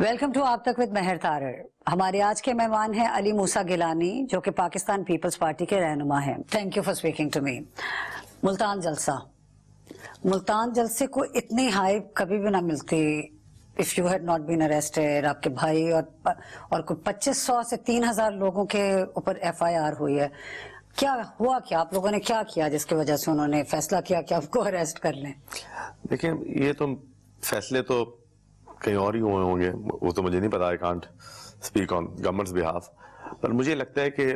Welcome to آپ تک with مہر تارڑ. ہمارے آج کے مہمان ہیں علی موسیٰ گیلانی جو کہ پاکستان پیپلز پارٹی کے رہنما ہیں. Thank you for speaking to me. Multan جلسہ, ملتان جلسے کو اتنی ہائپ کبھی بھی نہ ملتی if you had not been arrested. آپ کے بھائی اور کوئی 2500 سے 3000 لوگوں کے اوپر FIR ہوئی ہے. کیا ہوا, کیا آپ لوگوں نے کیا کیا جس کی وجہ سے انہوں نے فیصلہ کیا کہ آپ کو اریسٹ کر لیں؟ دیکھیں, یہ تو فیصلے تو کہیں اور ہی ہوئے ہوں گے, وہ تو مجھے نہیں پتا. I can't speak on government's behalf. پر مجھے لگتا ہے کہ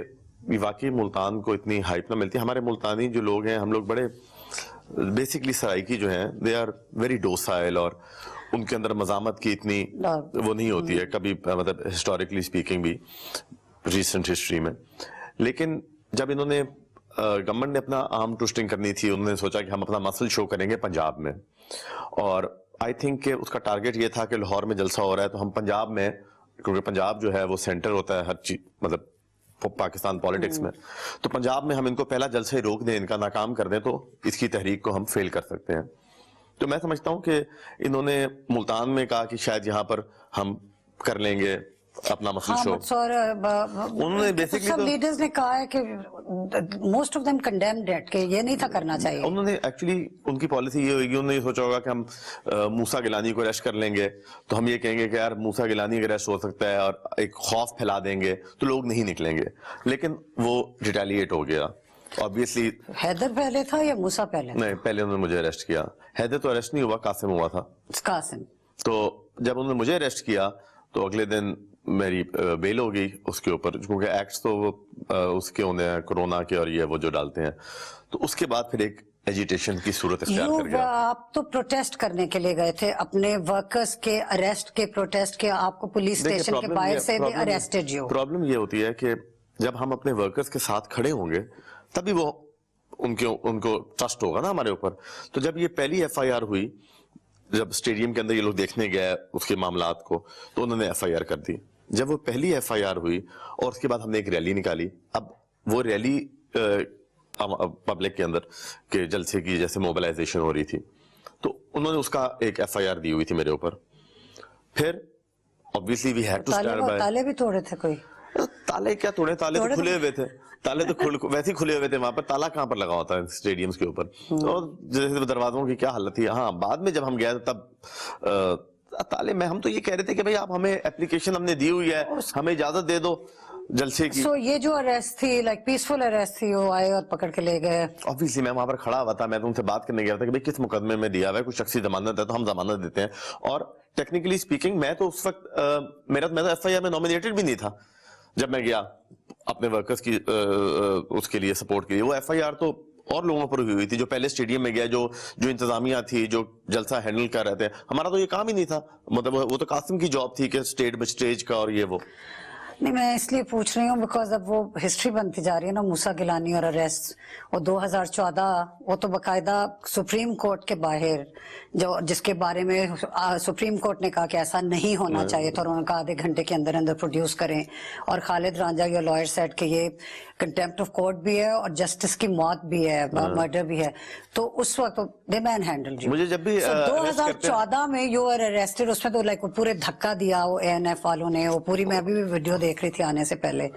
واقعی ملتان کو اتنی ہائپ نہ ملتی. ہمارے ملتانی جو لوگ ہیں, ہم لوگ بڑے بیسکلی سرائکی جو ہیں, they are very docile, اور ان کے اندر مزاحمت کی اتنی وہ نہیں ہوتی ہے کبھی, مطلب ہسٹوریکلی اسپیکنگ بھی ریسنٹ ہسٹری میں. لیکن جب انہوں نے گورنمنٹ نے اپنا آرم ٹوسٹنگ کرنی تھی, انہوں نے سوچا کہ ہم اپنا مسل شو کریں گے پنجاب میں, اور آئی تھنک کہ اس کا ٹارگیٹ یہ تھا کہ لاہور میں جلسہ ہو رہا ہے تو ہم پنجاب میں, کیونکہ پنجاب جو ہے وہ سینٹر ہوتا ہے ہر چیز, مطلب پاکستان پالیٹکس میں, تو پنجاب میں ہم ان کو پہلا جلسہ ہی روک دیں, ان کا ناکام کر دیں, تو اس کی تحریک کو ہم فیل کر سکتے ہیں. تو میں سمجھتا ہوں کہ انہوں نے ملتان میں کہا کہ شاید یہاں پر ہم کر لیں گے اپنا مسل شو. انہوں نے بیسکلی سب لیڈرز نے کہا ہے کہ most of them condemned it کہ یہ نہیں تھا کرنا چاہیے. انہوں نے ایکچولی ان کی پالیسی یہ ہوئے گی, انہوں نے یہ سوچا ہوگا کہ ہم موسیٰ گیلانی کو اریسٹ کر لیں گے تو ہم یہ کہیں گے کہ یار موسیٰ گیلانی کا اریسٹ ہو سکتا ہے, اور ایک خوف پھیلا دیں گے تو لوگ نہیں نکلیں گے. لیکن وہ ریٹیلیٹ ہو گیا. Obviously حیدر پہلے تھا یا موسیٰ پہلے؟ نہیں, پہلے انہوں نے مجھے اریسٹ کیا. حیدر تو اریسٹ نہیں ہوا, قاسم ہوا تھا. قاسم. تو جب انہوں نے مجھے اریسٹ کیا تو اگلے دن میری بیل ہو گئی اس کے اوپر, کیونکہ ایکٹس تو وہ اس کے ہونے ہیں کورونا کے, اور یہ وہ جو ڈالتے ہیں. تو اس کے بعد پھر ایک ایجیٹیشن کی صورت اختیار کر گیا. آپ تو پروٹیسٹ کرنے کے لیے گئے تھے, اپنے ورکرز کے اریسٹ کے پروٹیسٹ کے, آپ کو پولیس اسٹیشن کے باہر سے بھی اریسٹڈ ہو. پرابلم یہ ہوتی ہے کہ جب ہم اپنے ورکرز کے ساتھ کھڑے ہوں گے تبھی وہ ان کو ٹرسٹ ہوگا نا ہمارے اوپر. تو جب یہ پہلی FIR ہوئی, جب اسٹیڈیم کے اندر یہ لوگ دیکھنے گئے اس کے معاملات کو, تو انہوں نے FIR کر دی. جب وہ پہلی FIR ہوئی اور اس کے بعد ہم نے ایک ریلی نکالی. اب وہ ریلی پبلک کے اندر کے جلسے کی جیسے موبلائزیشن ہو رہی تھی, تو انہوں نے اس کا ایک FIR دی ہوئی تھی میرے اوپر. پھر obviously we had to stand by. تالے بھی توڑے تھے کوئی؟ تالے کیا توڑے, تالے تو کھلے ہوئے تھے. تالے تو ویسے ہی کھلے ہوئے تھے وہاں پر. تالا کہاں پر لگا ہوتا ہے اسٹیڈیمز کے اوپر, اور جیسے دروازوں کی کیا حالت تھی. ہاں بعد میں جب ہم گئے تب تالے میں, ہم تو یہ کہہ رہے تھے کہ بھائی آپ ہمیں اپلیکیشن ہم نے دی ہوئی ہے, ہمیں اجازت دے دو جلسے کی. سو یہ جو اریسٹ تھی لائک پیسفل اریسٹ تھی, وہ آئے اور پکڑ کے لے گئے؟ obviously میں وہاں پر کھڑا ہوا تھا, میں تو ان سے بات کرنے گیا تھا کہ بھائی کس مقدمے میں دیا ہوا ہے, کوئی شخصی ضمانت ہے تو ہم ضمانت دیتے ہیں. اور ٹیکنیکلی اسپیکنگ میں تو اس وقت میں تو FIR میں نومینیٹڈ بھی نہیں تھا جب میں گیا اپنے ورکرز کی اس کے لیے سپورٹ کے لیے. وہ FIR تو اور لوگوں پر ہوئی تھی جو پہلے اسٹیڈیم میں گیا, جو انتظامیہ تھی, جو جلسہ ہینڈل کر رہے تھے. ہمارا تو یہ کام ہی نہیں تھا, مطلب وہ تو قاسم کی جاب تھی کہ اسٹیج کا اور یہ وہ. نہیں, میں اس لیے پوچھ رہی ہوں بیکاز اب وہ ہسٹری بنتی جا رہی ہے نا موسیٰ گیلانی اور اریسٹ. وہ 2014 وہ تو باقاعدہ سپریم کورٹ کے باہر, جو جس کے بارے میں سپریم کورٹ نے کہا کہ ایسا نہیں ہونا چاہیے تھا, اور انہوں نے کہا آدھے گھنٹے کے اندر اندر پروڈیوس کریں. اور خالد رانجھا یا لائر سیٹ کہ یہ کنٹیمپٹ آف کورٹ بھی ہے اور جسٹس کی موت بھی ہے, مرڈر بھی ہے. تو اس وقت دے مین ہینڈل جی. مجھے جب بھی 2014 میں یو آر اریسٹڈ, اس میں تو لائک پورے دھکا دیا وہ ANF والوں نے, وہ پوری, میں ابھی بھی ویڈیو دیکھ رہی تھی آنے سے پہلے.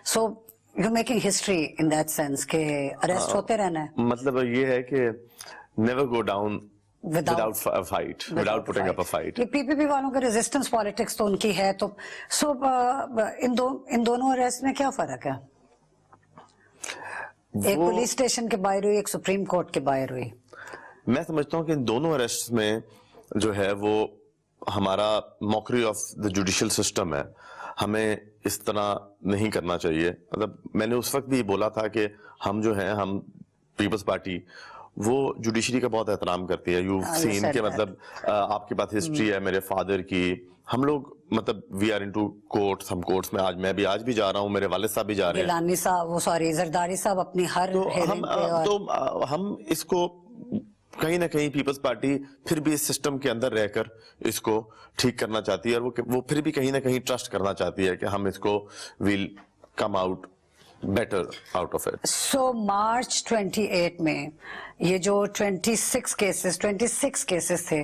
So you making history in that sense کہ اریسٹ ہوتے رہنا ہے. مطلب یہ ہے کہ never go down without fight, without putting up a fight. یہ PPP والوں کا ریزسٹنس پالیٹکس تو ان کی ہے. تو سو ان دونوں اریسٹ میں کیا فرق ہے؟ ایک پولیس اسٹیشن کے باہر ہوئی, ایک سپریم کورٹ کے باہر ہوئی. میں سمجھتا ہوں کہ ان دونوں اریسٹ میں جو ہے وہ ہمارا موکری آف دا جوڈیشل سسٹم ہے. ہمیں اس طرح نہیں کرنا چاہیے. مطلب میں نے اس وقت بھی بولا تھا کہ ہم جو ہیں, ہم پیپلز پارٹی وہ جوڈیشری کا بہت احترام کرتی ہے. یو سین کہ مطلب آپ کے پاس ہسٹری ہے, میرے فادر کی, ہم لوگ مطلب وی آر انٹو کورٹس, ہم کورٹس میں آج بھی جا رہا ہوں, میرے والد صاحب بھی جا رہے ہیں, گیلانی صاحب, وہ سوری زرداری صاحب اپنی ہر تو ہم اس کو کہیں نہ کہیں پیپلز پارٹی پھر بھی اس سسٹم کے اندر رہ کر اس کو ٹھیک کرنا چاہتی ہے, اور وہ پھر بھی کہیں نہ کہیں ٹرسٹ کرنا چاہتی ہے کہ ہم اس کو we'll come out better out of it. So March 28 میں یہ جو 26 cases تھے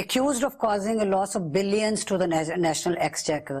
accused of causing a loss of billions to the national exchequer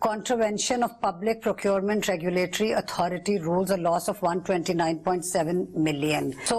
contravention of public procurement regulatory authority rules, a loss of 129.7 million. So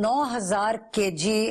9,000 kg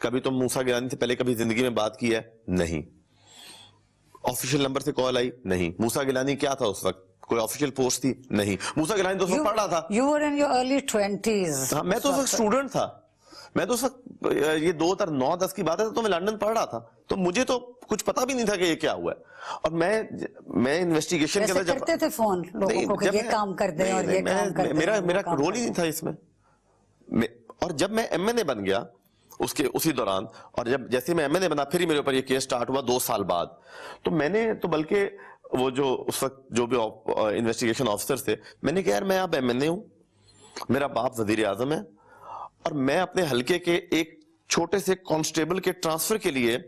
کبھی تم موسیٰ گیلانی سے پہلے کبھی زندگی میں بات کی ہے؟ نہیں. آفیشیل نمبر سے کال آئی؟ نہیں. موسیٰ گیلانی کیا تھا اس وقت؟ کوئی آفیشیل پوسٹ تھی؟ نہیں. موسیٰ گیلانی تو اس وقت پڑھ رہا تھا. You were in your early 20s. ہاں میں تو اس وقت اسٹوڈنٹ تھا. میں تو اس وقت یہ 2009-10 کی بات ہے تو میں لنڈن پڑھ رہا تھا, تو مجھے تو کچھ پتا بھی نہیں تھا کہ یہ کیا ہوا ہے. اور میں انویسٹیگیشن کے اندر کرتے تھے فون لوگوں کو کہ یہ کام کر دیں اور یہ کام کر دیں. میرا رول ہی نہیں تھا اس میں. اور جب میں ایم این اے بن گیا اسی دوران, اور جب جیسے میں ایم این اے بنا پھر ہی میرے اوپر یہ کیس سٹارٹ ہوا 2 سال بعد, تو میں نے تو بلکہ وہ جو اس وقت جو بھی انویسٹیگیشن آفیسر تھے, میں نے کہا یار میں اب ایم این اے ہوں, میرا باپ وزیر اعظم ہے, اور میں اپنے حلقے کے ایک چھوٹے سے کانسٹیبل کے ٹرانسفر کے لیے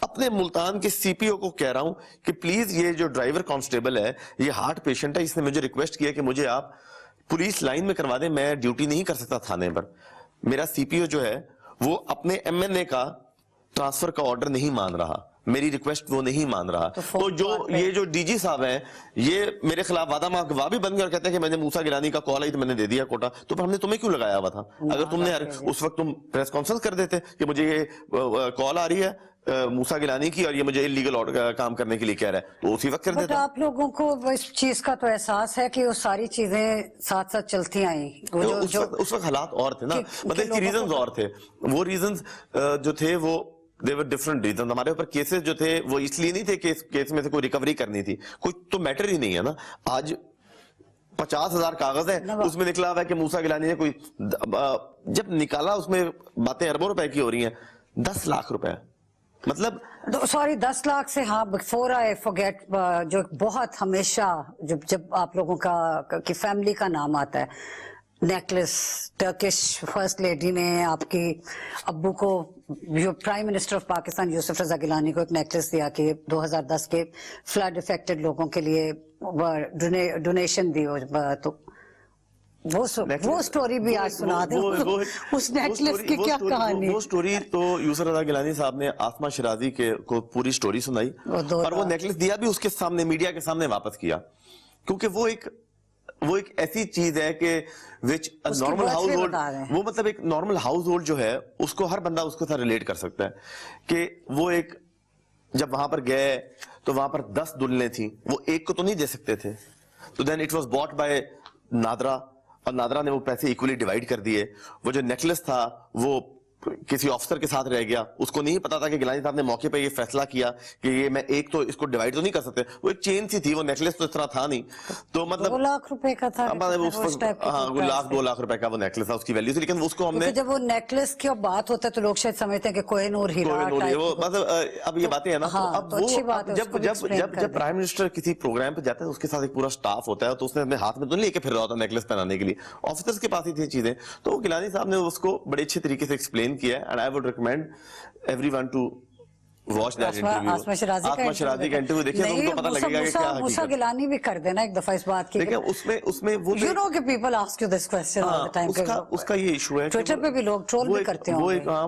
اپنے ملتان کے سی پی او کو کہہ رہا ہوں کہ پلیز یہ جو ڈرائیور کانسٹیبل ہے یہ ہارٹ پیشنٹ ہے, اس نے مجھے ریکویسٹ کیا کہ مجھے آپ پولیس لائن میں کروا دیں, میں ڈیوٹی نہیں کر سکتا تھانے پر. میرا سی پی او جو ہے وہ اپنے ایم این اے کا ٹرانسفر کا آرڈر نہیں مان رہا, میری ریکویسٹ وہ نہیں مان رہا. تو یہ جو ڈی جی صاحب ہیں یہ میرے خلاف وعدہ ماں گواہ بھی بن گئے اور کہتے ہیں کہ میں نے موسیٰ گیلانی کا کال آئی تو میں نے دے دیا کوٹا. تو پھر ہم نے تمہیں کیوں لگایا ہوا تھا؟ اگر تم نے اس وقت تم پریس کانفرنس کر دیتے کہ مجھے یہ کال آ رہی ہے موسیٰ گیلانی کی اور یہ مجھے انلیگل کام کرنے کے لیے کہہ رہا ہے, تو اسی وقت کر دیتا. آپ لوگوں کو اس چیز کا تو احساس ہے کہ وہ ساری چیزیں ساتھ ساتھ چلتی آئیں. اس وقت حالات اور تھے نا, مطلب اس کے ریزنز اور تھے. وہ ریزنز جو تھے وہ they were different reasons. ہمارے اوپر کیسز جو تھے وہ اس لیے نہیں تھے کہ کیس میں سے کوئی ریکوری کرنی تھی, کوئی تو میٹر ہی نہیں ہے نا. آج 50,000 کاغذ ہیں, اس میں نکلا ہوا ہے کہ موسیٰ گیلانی نے کوئی, جب نکالا اس میں باتیں اربوں روپے کی ہو رہی ہیں, 10 لاکھ روپے, مطلب سوری 10 لاکھ سے. ہاں بفور آئی فورگیٹ, جو بہت ہمیشہ جب آپ لوگوں کی فیملی کا نام آتا ہے, نیکلس ٹرکش فرسٹ لیڈی نے آپ کی ابو کو, جو پرائم منسٹر آف پاکستان یوسف رضا گیلانی کو ایک نیکلس دیا کہ 2010 کے فلڈ افیکٹڈ لوگوں کے لیے ڈونیشن دی, تو وہ سٹوری بھی آج سنا دیں. اس نیکلس کی کیا کہانی؟ وہ سٹوری تو یوسف رضا گیلانی صاحب نے آسما شرازی کو پوری سٹوری سنائی, اور وہ نیکلس دیا بھی اس کے سامنے, میڈیا کے سامنے واپس کیا, کیونکہ وہ ایک ایسی چیز ہے کہ وچ نارمل ہاؤس ہولڈ, وہ مطلب ایک نارمل ہاؤس ہولڈ جو ہے اس کو ہر بندہ اس کے ساتھ ریلیٹ کر سکتا ہے. کہ وہ ایک جب وہاں پر گئے تو وہاں پر 10 دلہنیں تھیں, وہ ایک کو تو نہیں دے سکتے تھے, تو then it was bought by NADRA, اور نادرا نے وہ پیسے ایکولی ڈیوائڈ کر دیے. وہ جو نیکلس تھا وہ کسی آفیسر کے ساتھ رہ گیا, اس کو نہیں پتا تھا کہ گیلانی صاحب نے موقع پہ یہ فیصلہ کیا کہ یہ میں ایک تو اس کو ڈیوائڈ تو نہیں کر سکتے, وہ ایک چین سی تھی, وہ نیکلس تو اس طرح تھا نہیں. تو مطلب 2 لاکھ روپے کا تھا, ہاں 2 لاکھ روپے کا وہ نیکلس تھا, اس کی ویلیو تھی. لیکن اس کو ہم نے, جب وہ نیکلس کی بات ہوتا ہے تو لوگ شاید سمجھتے ہیں کہ کوہ نور ہیرا, مطلب اب یہ باتیں ہیں نا. اب وہ جب پرائم منسٹر کسی پروگرام پہ جاتا ہے اس کے ساتھ ایک پورا سٹاف ہوتا ہے, تو اس نے اپنے ہاتھ میں تو نہیں لے کے پھر رہا ہوتا نیکلس پہنانے کے لیے, آفیسرز کے پاس ہی تھی چیزیں. تو گیلانی صاحب نے اس کو بڑے اچھے طریقے سے ایکسپلین کیا, and I would recommend everyone to watch that interview. آسما شرازی کا انٹرویو دیکھیں تو ان کو پتہ لگے گا کہ کیا حقیقت. موسیٰ گیلانی بھی کر دینا ایک دفعہ اس بات کی. دیکھیں اس میں وہ you know کہ people ask you this question all the time. اس کا یہ ایشو ہے, ٹویٹر پہ بھی لوگ ٹرول بھی کرتے ہیں.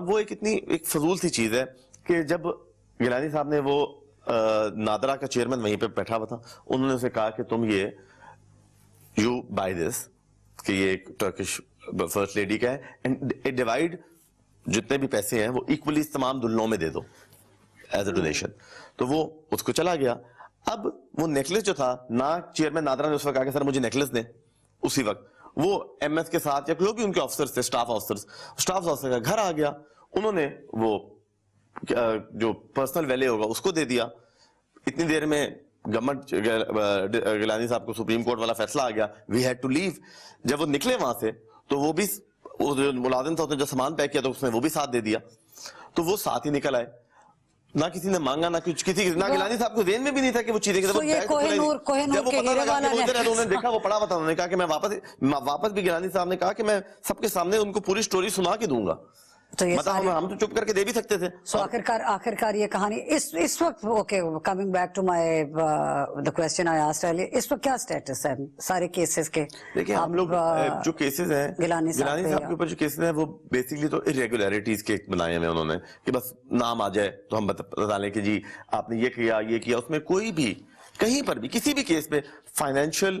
وہ ایک اتنی ایک فضول سی چیز ہے کہ جب گیلانی صاحب نے وہ نادرا کا چیئرمین وہیں پہ بیٹھا ہوا تھا, انہوں نے اسے کہا کہ تم یہ you buy this, کہ یہ ایک ٹرکش فرسٹ لیڈی کا ہے, اینڈ ڈیوائڈ جتنے بھی پیسے ہیں وہ ایکولی تمام دلہنوں میں دے دو ایز اے ڈونیشن. تو وہ اس کو چلا گیا. اب وہ نیکلس جو تھا, نہ چیئرمین نادرا نے اس وقت کہا کہ سر مجھے نیکلس دیں, اسی وقت وہ ایم ایس کے ساتھ یا لوگ بھی ان کے آفیسرز تھے, اسٹاف آفیسر کا گھر آ گیا, انہوں نے وہ جو پرسنل ویلے ہوگا اس کو دے دیا. اتنی دیر میں گورنمنٹ گیلانی صاحب کو سپریم کورٹ والا فیصلہ آ گیا, وی ہیڈ ٹو لیو. جب وہ نکلے وہاں سے تو وہ بھی ملازم تھا, جو سامان پیک کیا تو اس نے وہ بھی ساتھ دے دیا, تو وہ ساتھ ہی نکل آئے. نہ کسی نے مانگا, نہ نہ گیلانی صاحب کو ذہن میں بھی نہیں تھا کہ وہ چیزیں, جب وہ دیکھا وہ پڑا ہوا تھا, انہوں نے کہا کہ میں واپس بھی گیلانی صاحب نے کہا کہ میں سب کے سامنے ان کو پوری سٹوری سنا کے دوں گا. مطلب ہم تو چپ کر کے دے بھی سکتے تھے. آخرکار یہ کہانی اس وقت, okay coming back to my the question I asked earlier, اس وقت کیا سٹیٹس ہے سارے کیسز کے؟ دیکھیں ہم لوگ جو کیسز ہیں گیلانی صاحب کے اوپر جو کیسز ہیں وہ بیسکلی تو irregularities کے بنائے ہوئے انہوں نے, کہ بس نام آ جائے تو ہم بتا لیں کہ جی آپ نے یہ کیا. اس میں کوئی بھی کہیں پر بھی کسی بھی کیس پہ فائنینشیل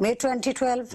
2012,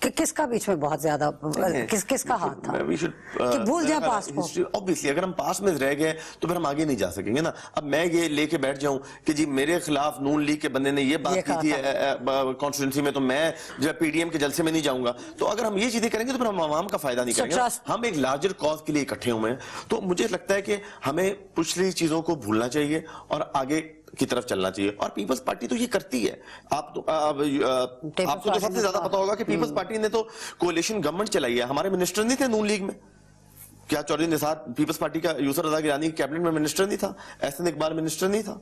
کس کا بیچ میں بہت زیادہ کس کا ہاتھ تھا کہ بھول جائیں پاس کو؟ obviously اگر ہم پاس میں رہ گئے تو پھر ہم آگے نہیں جا سکیں گے نا. اب میں یہ لے کے بیٹھ جاؤں کہ جی میرے خلاف نون لیگ کے بندے نے یہ بات کی تھی کانسٹیٹوئنسی میں تو میں جو پی ڈی ایم کے جلسے میں نہیں جاؤں گا. تو اگر ہم یہ چیزیں کریں گے تو پھر ہم عوام کا فائدہ نہیں کریں گے. ہم ایک لارجر کاز کے لیے اکٹھے ہوئے ہیں. تو مجھے لگتا ہے کہ ہمیں پچھلی چیزوں کو بھولنا چاہیے اور آگے کی طرف چلنا چاہیے. اور پیپلز پارٹی تو یہ کرتی ہے. آپ کو تو سب سے زیادہ پتا ہوگا کہ پیپلز پارٹی نے تو کولیشن گورنمنٹ چلائی ہے. ہمارے منسٹر نہیں تھے نون لیگ میں؟ کیا چودھری نثار پیپلز پارٹی کا یوسف رضا گیلانی کیبنٹ میں منسٹر نہیں تھا؟ احسن اقبال منسٹر نہیں تھا؟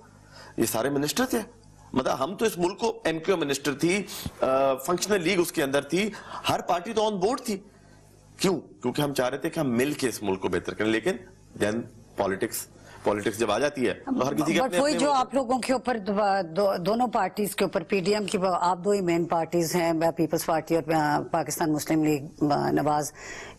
یہ سارے منسٹر تھے. مطلب ہم تو اس ملک کو ایم کیو منسٹر تھی, فنکشنل لیگ اس کے اندر تھی, ہر پارٹی تو آن بورڈ تھی. کیوں؟ کیونکہ ہم چاہ رہے تھے کہ ہم مل کے اس ملک کو بہتر کریں. لیکن دین پالیٹکس جب آ جاتی ہے تو ہر کسی کے بٹ وہی جو آپ لوگوں کے اوپر دونوں پارٹیز کے اوپر پی ڈی ایم کی آپ دو ہی مین پارٹیز ہیں, پیپلز پارٹی اور پاکستان مسلم لیگ نواز,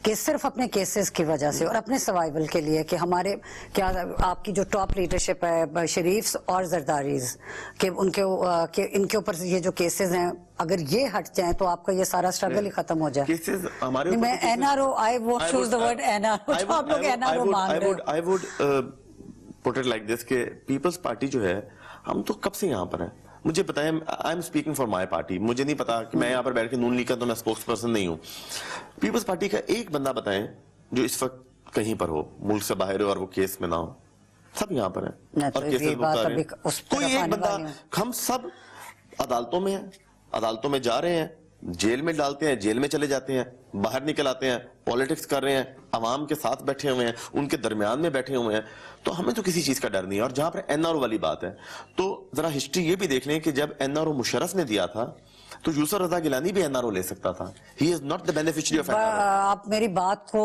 کہ صرف اپنے کیسز کی وجہ سے اور اپنے سروائیول کے لیے کہ ہمارے کیا آپ کی جو ٹاپ لیڈرشپ ہے شریف اور زرداریز کہ ان کے اوپر یہ جو کیسز ہیں اگر یہ ہٹ جائیں تو آپ کا یہ سارا اسٹرگل ہی ختم ہو جائے. میں N R O I would choose the word N R O, آپ لوگ این آر او مانگ رہے ہیں. I would put it like this کہ پیپلز پارٹی جو ہے ہم تو کب سے یہاں پر ہیں. مجھے بتائیں, I am speaking for my party, مجھے نہیں پتا کہ میں یہاں پر بیٹھ کے نون لیگ کا تو میں اسپوکس پرسن نہیں ہوں. پیپلز پارٹی کا ایک بندہ بتائیں جو اس وقت کہیں پر ہو, ملک سے باہر ہو اور وہ کیس میں نہ ہو. سب یہاں پر ہیں اور کیسز بتا رہے ہیں. کوئی ایک بندہ, ہم سب عدالتوں میں ہیں, عدالتوں میں جا رہے ہیں, جیل میں ڈالتے ہیں, جیل میں چلے جاتے ہیں, باہر نکل آتے ہیں, پالیٹکس کر رہے ہیں, عوام کے ساتھ بیٹھے ہوئے ہیں, ان کے درمیان میں بیٹھے ہوئے ہیں. تو ہمیں تو کسی چیز کا ڈر نہیں ہے. اور جہاں پر این آر او والی بات ہے تو ذرا ہسٹری یہ بھی دیکھ لیں کہ جب این آر او مشرف نے دیا تھا تو یوسف رضا گیلانی بھی این آر او لے سکتا تھا. He is not the beneficiary of N R O. آپ میری بات کو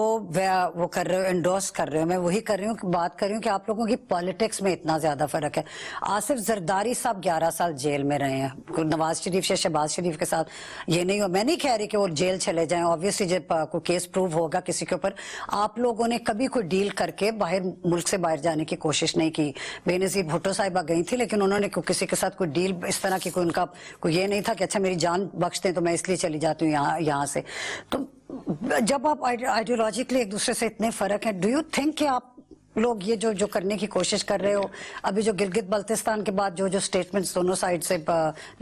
وہ کر رہے ہو, انڈورس کر رہے ہو. میں وہی کر رہی ہوں, بات کر رہی ہوں کہ آپ لوگوں کی پالیٹکس میں اتنا زیادہ فرق ہے. آصف زرداری صاحب 11 سال جیل میں رہے ہیں. نواز شریف یا شہباز شریف کے ساتھ یہ نہیں ہو. میں نہیں کہہ رہی کہ وہ جیل چلے جائیں. آبویسلی جب کوئی کیس پروو ہوگا کسی کے اوپر, آپ لوگوں نے کبھی کوئی ڈیل کر کے ملک سے باہر جانے کی کوشش نہیں کی. بے نظیر بھٹو صاحبہ گئی تھی لیکن انہوں نے کسی کے ساتھ کوئی ڈیل اس طرح کی کوئی ان کا کوئی یہ نہیں تھا کہ اچھا میری جان بخش دیں تو میں اس لیے چلی جاتی ہوں یہاں سے. تو جب آپ آئیڈیولوجیکلی ایک دوسرے سے اتنے فرق ہیں, ڈو یو تھنک کہ آپ لوگ یہ جو کرنے کی کوشش کر رہے ہو, ابھی جو گلگت بلتستان کے بعد جو سٹیٹمنٹس دونوں سائڈ سے,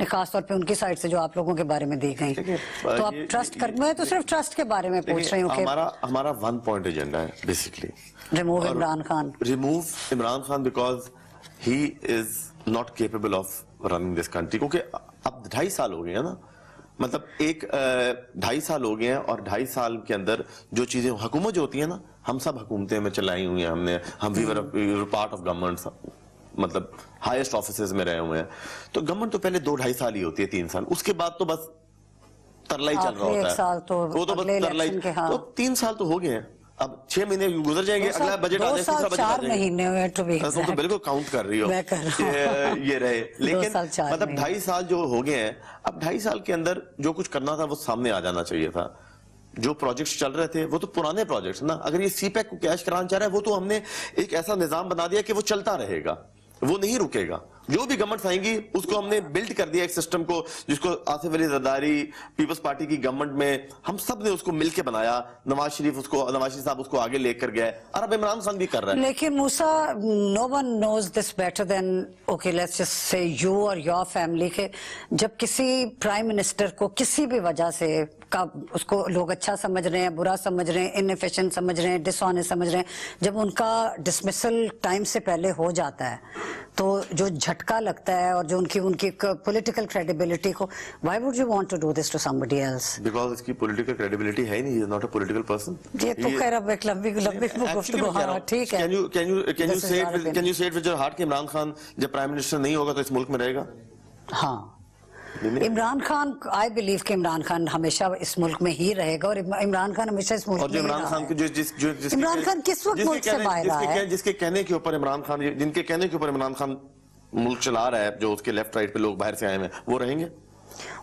خاص طور پہ ان کی سائڈ سے جو آپ لوگوں کے بارے میں دی گئی, تو آپ ٹرسٹ کر, میں تو صرف ٹرسٹ کے بارے میں پوچھ رہی ہوں کہ ہمارا 1 پوائنٹ ایجنڈا ہے basically remove Imran Khan. Remove Imran Khan because he is not capable of running this country. کیونکہ اب 2.5 سال ہو گئے ہیں نا, مطلب ایک 2.5 سال ہو گئے ہیں اور 2.5 سال کے اندر جو چیزیں حکومت جو ہوتی ہے نا, ہم سب حکومتیں میں چلائی ہوئی ہیں, ہم پارٹ آف گورنمنٹ, مطلب ہائیسٹ آفیسز میں رہے ہوئے ہیں. تو گورنمنٹ تو پہلے 2-2.5 سال ہی ہوتی ہے, 3 سال, اس کے بعد تو بس ترلا ہی چل رہا ہوتا ہے. وہ تو بس ترلا ہی, تو 3 سال تو ہو گئے ہیں. اب 6 مہینے گزر جائیں گے, اگلا بجٹ آ جائے, تیسرا بجٹ آ جائے گے. تم تو بالکل کاؤنٹ کر رہی ہو یہ رہے. لیکن مطلب 2.5 سال جو ہو گئے ہیں, اب 2.5 سال کے اندر جو کچھ کرنا تھا وہ سامنے آ جانا چاہیے تھا. جو پروجیکٹس چل رہے تھے وہ تو پرانے پروجیکٹس نا. اگر یہ سی پیک کو کیش کرانا چاہ رہا ہے, وہ تو ہم نے ایک ایسا نظام بنا دیا کہ وہ چلتا رہے گا, وہ نہیں رکے گا. جو بھی گورنمنٹ آئیں گی اس کو ہم نے بلڈ کر دیا ایک سسٹم کو, جس کو آصف علی زرداری پیپلز پارٹی کی گورنمنٹ میں ہم سب نے اس کو مل کے بنایا. نواز شریف صاحب اس کو آگے لے کر گئے, اور اب عمران خان بھی کر رہا ہے. لیکن موسیٰ, no one knows this better than, okay let's just say you or your family, کہ جب کسی پرائم منسٹر کو کسی بھی وجہ سے اس کو لوگ اچھا سمجھ رہے ہیں, برا سمجھ رہے ہیں, انیفیشنٹ سمجھ رہے ہیں, ڈس آنیسٹ سمجھ رہے ہیں, جب ان کا ڈسمسل ٹائم سے پہلے ہو جاتا ہے تو جو جھٹکا لگتا ہے اور جو ان کی پولیٹیکل کریڈیبلٹی کو, why would you want to do this to somebody else? Because اس کی پولیٹیکل کریڈیبلٹی ہے ہی نہیں, he is not a political person. یہ تو خیر اب ایک لمبی گفتگو, ہاں ٹھیک ہے. Can you say it with your heart کہ عمران خان جب پرائم منسٹر نہیں ہوگا تو اس ملک میں رہے گا؟ ہاں, عمران خان, آئی بلیو کہ عمران خان ہمیشہ اس ملک میں ہی رہے گا, اور عمران خان ہمیشہ اس ملک میں ہی رہا ہے. عمران خان کس وقت ملک سے باہر آیا ہے؟ جس کے کہنے کے اوپر عمران خان, جن کے کہنے کے اوپر عمران خان ملک چلا رہا ہے, جو اس کے لیفٹ رائٹ پہ لوگ باہر سے آئے ہیں, وہ رہیں گے.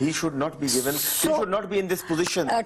he should not be given, he should not be in this position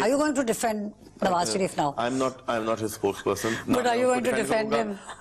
Are you going to defend Nawaz Sharif now? I'm not his spokesperson. But are you going to defend him?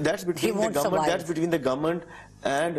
that's between the government and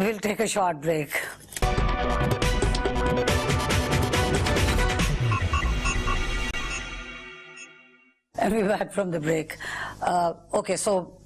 We'll take a short break. And we're back from the break. Okay, so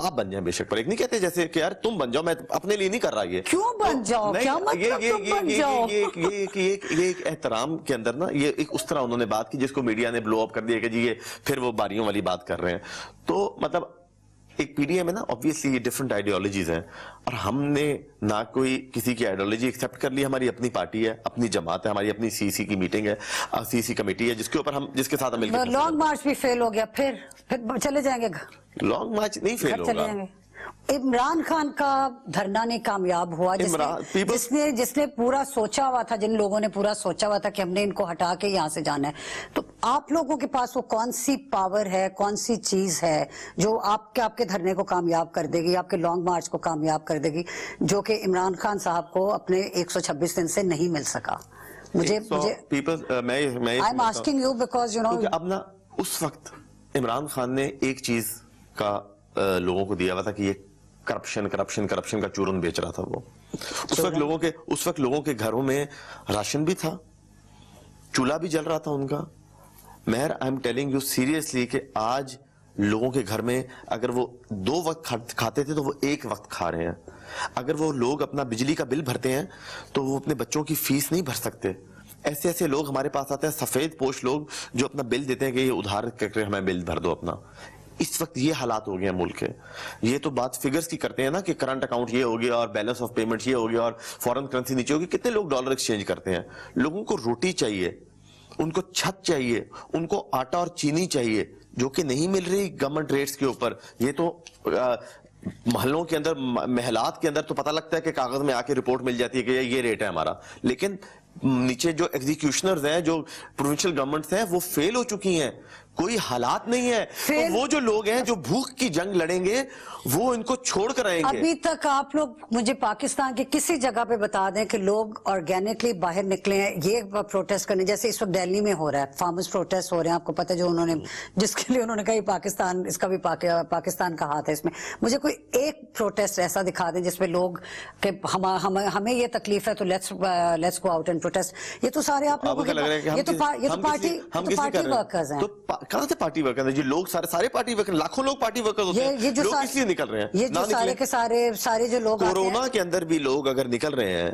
آپ بن جائیں بے شک، پر ایک نہیں کہتے جیسے کہ یار تم بن جاؤ، میں اپنے لیے نہیں کر رہا یہ. کیوں بن جاؤ؟ کیا مطلب تم بن جاؤ؟ یہ ایک احترام کے اندر نا، یہ ایک اس طرح انہوں نے بات کی جس کو میڈیا نے بلو اپ کر دیا کہ جی یہ پھر وہ باریوں والی بات کر رہے ہیں. تو مطلب ایک پی ڈی ایم ہے نا، obviously یہ ڈفرنٹ آئیڈیالوجیز ہیں، اور ہم نے نہ کوئی کسی کی آئیڈیالوجی ایکسیپٹ کر لی. ہماری اپنی پارٹی ہے، اپنی جماعت ہے، ہماری اپنی سی سی کی میٹنگ ہے، سی سی کمیٹی ہے، جس کے اوپر ہم جس کے ساتھ ہم مل کے لانگ مارچ بھی فیل ہو گیا، پھر چلے جائیں گے گھر. لانگ مارچ نہیں فیل ہوگا. عمران خان کا دھرنا نہیں کامیاب ہوا، جس نے پورا سوچا ہوا تھا، جن لوگوں نے پورا سوچا ہوا تھا کہ ہم نے ان کو ہٹا کے یہاں سے جانا ہے. تو آپ لوگوں کے پاس وہ کون سی پاور ہے، کون سی چیز ہے جو آپ کے دھرنے کو کامیاب کر دے گی، آپ کے لانگ مارچ کو کامیاب کر دے گی، جو کہ عمران خان صاحب کو اپنے 126 دن سے نہیں مل سکا؟ اب نا اس وقت عمران خان نے ایک چیز کا لوگوں کو دیا ہوا تھا کہ یہ کرپشن کا چورن بیچ رہا تھا. وہ اس وقت لوگوں کے گھروں میں راشن بھی تھا، چولہا بھی جل رہا تھا ان کا. مہر I am telling you seriously کہ آج لوگوں کے گھر میں اگر وہ 2 وقت کھاتے تھے تو وہ 1 وقت کھا رہے ہیں. اگر وہ لوگ اپنا بجلی کا بل بھرتے ہیں تو وہ اپنے بچوں کی فیس نہیں بھر سکتے. ایسے لوگ ہمارے پاس آتے ہیں، سفید پوش لوگ جو اپنا بل دیتے ہیں کہ یہ ادھار کر کے ہمیں بل بھر دو اپنا. اس وقت یہ حالات ہو گئے ہیں ملک کے. یہ تو بات فگرز کی کرتے ہیں نا کہ کرنٹ اکاؤنٹ یہ ہو گیا اور بیلنس آف پیمنٹ یہ ہو گیا اور فورن کرنسی نیچے ہوگی. کتنے لوگ ڈالر ایکسچینج کرتے ہیں؟ لوگوں کو روٹی چاہیے، ان کو چھت چاہیے، ان کو آٹا اور چینی چاہیے، جو کہ نہیں مل رہی گورنمنٹ ریٹس کے اوپر. یہ تو محلوں کے اندر، محلات کے اندر تو پتہ لگتا ہے کہ کاغذ میں آ کے رپورٹ مل جاتی ہے کہ یہ ریٹ ہے ہمارا، لیکن نیچے جو ایگزیکیوشنرز ہیں، جو پروونشل گورنمنٹس ہیں، وہ فیل ہو چکی ہیں. کوئی حالات نہیں ہے. تو وہ جو لوگ ہیں جو بھوک کی جنگ لڑیں گے وہ ان کو چھوڑ کر آئیں گے. ابھی تک آپ لوگ مجھے پاکستان کے کسی جگہ پہ بتا دیں کہ لوگ آرگینکلی باہر نکلے ہیں یہ پروٹیسٹ کرنے، جیسے اس وقت دہلی میں ہو رہا ہے، فارمرز پروٹیسٹ ہو رہے ہیں، آپ کو پتہ ہے، جو انہوں نے جس کے لیے انہوں نے کہا یہ پاکستان، اس کا بھی پاکستان کا ہاتھ ہے اس میں. مجھے کوئی ایک پروٹیسٹ ایسا دکھا دیں جس میں لوگ کہ ہمیں یہ تکلیف ہے تو let's go out and protest. یہ تو سارے آپ لوگوں کے، یہ تو پارٹی ورکرز ہیں. کہاں سے پارٹی ورکر ہیں جی؟ لوگ سارے پارٹی ورکر، لاکھوں لوگ پارٹی ورکر ہوتے ہیں. لوگ اس لیے نکل رہے ہیں. یہ جو سارے کے سارے جو لوگ کورونا کے اندر بھی لوگ اگر نکل رہے ہیں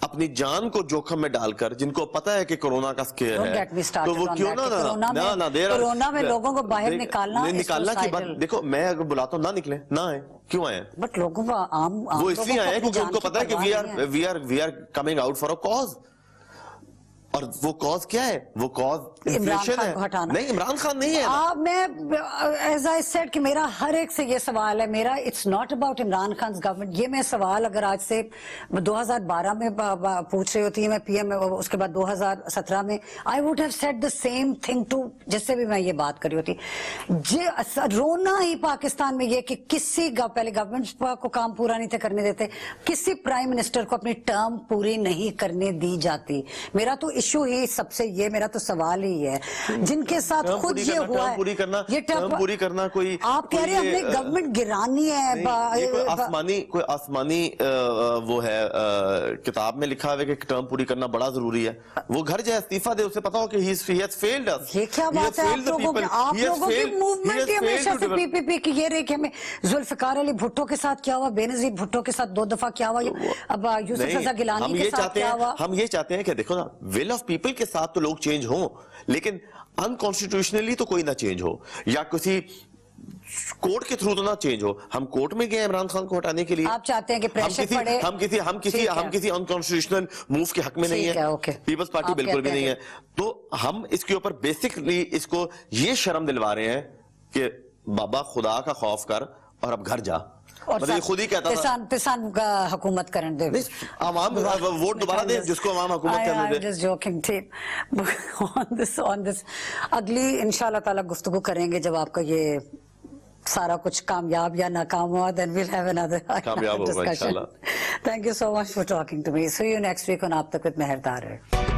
اپنی جان کو جوخم میں ڈال کر، جن کو پتہ ہے کہ کورونا کا اسکیئر ہے، تو وہ کیوں کورونا میں لوگوں کو باہر نکالنا کی بات. دیکھو میں اگر بلاتا ہوں نہ نکلیں، نہ آئیں، کیوں آئے؟ بٹ لوگوں کو وہ اس لیے آئے کیونکہ ان کو پتہ ہے کہ we are coming out for a cause. اور وہ کاز کیا ہے؟ وہ کاز انفلیشن ہے. نہیں، عمران خان نہیں ہے. میں ایز آئی سیڈ کہ میرا ہر ایک سے یہ سوال ہے، میرا it's not about Imran Khan government. یہ میں سوال اگر آج سے 2012 میں پوچھ رہی ہوتی ہے میں پی ایم، اس کے بعد 2017 میں I would have said the same thing to جس سے بھی میں یہ بات کری ہوتی. رونا ہی پاکستان میں یہ کہ کسی پہلے گورنمنٹ کو کام پورا نہیں تھے کرنے دیتے، کسی پرائم منسٹر کو اپنی ٹرم پوری نہیں کرنے دی جاتی. میرا تو ایشو ہی سب سے یہ، میرا تو سوال ہی ہے جن کے ساتھ خود یہ ہوا ہے. یہ ٹرم پوری کرنا کوئی، آپ کہہ رہے ہیں ہم نے گورنمنٹ گرانی ہے، کوئی آسمانی وہ ہے کتاب میں لکھا ہے کہ ٹرم پوری کرنا بڑا ضروری ہے. وہ گھر جائے، استعفیٰ دے، اسے پتا ہو کہ he has failed us. یہ کیا بات ہے آپ لوگوں کی موومنٹ کی ہمیشہ سے پی پی پی کی یہ رہی کہ ہمیں ذوالفقار علی بھٹو کے ساتھ کیا ہوا، بے نظیر بھٹو کے ساتھ 2 دفعہ کیا ہوا، اب یوسف رضا گیلانی کے ساتھ کیا ہوا. ہم یہ چاہتے ہیں کہ دیکھو نا، ول آف پیپل کے ساتھ تو لوگ چینج ہوں، لیکن انکانسٹیٹیوشنلی تو کوئی نہ چینج ہو، یا کسی کورٹ کے تھرو تو نہ چینج ہو. ہم کورٹ میں گئے عمران خان کو ہٹانے کے لیے. آپ چاہتے ہیں کہ پریشر پڑے؟ ہم کسی انکانسٹیٹیوشنل موو کے حق میں نہیں ہے. پیپلز پارٹی بالکل بھی نہیں ہے. تو ہم اس کے اوپر بیسکلی اس کو یہ شرم دلوا رہے ہیں کہ بابا خدا کا خوف کر اور اب گھر جا. مطلب خود ہی کہتا تھا پسان کا حکومت کرنے دے، عوام ووٹ دوبارہ دے جس کو عوام حکومت کرنے دے. just joking تھی on this. اگلی انشاءاللہ تعالی گفتگو کریں گے جب آپ کا یہ سارا کچھ کامیاب یا ناکام ہوا, then we'll have another کامیاب ہوگا انشاءاللہ. Thank you so much for talking to me. See you next week on آپ تک with مہر تارڑ.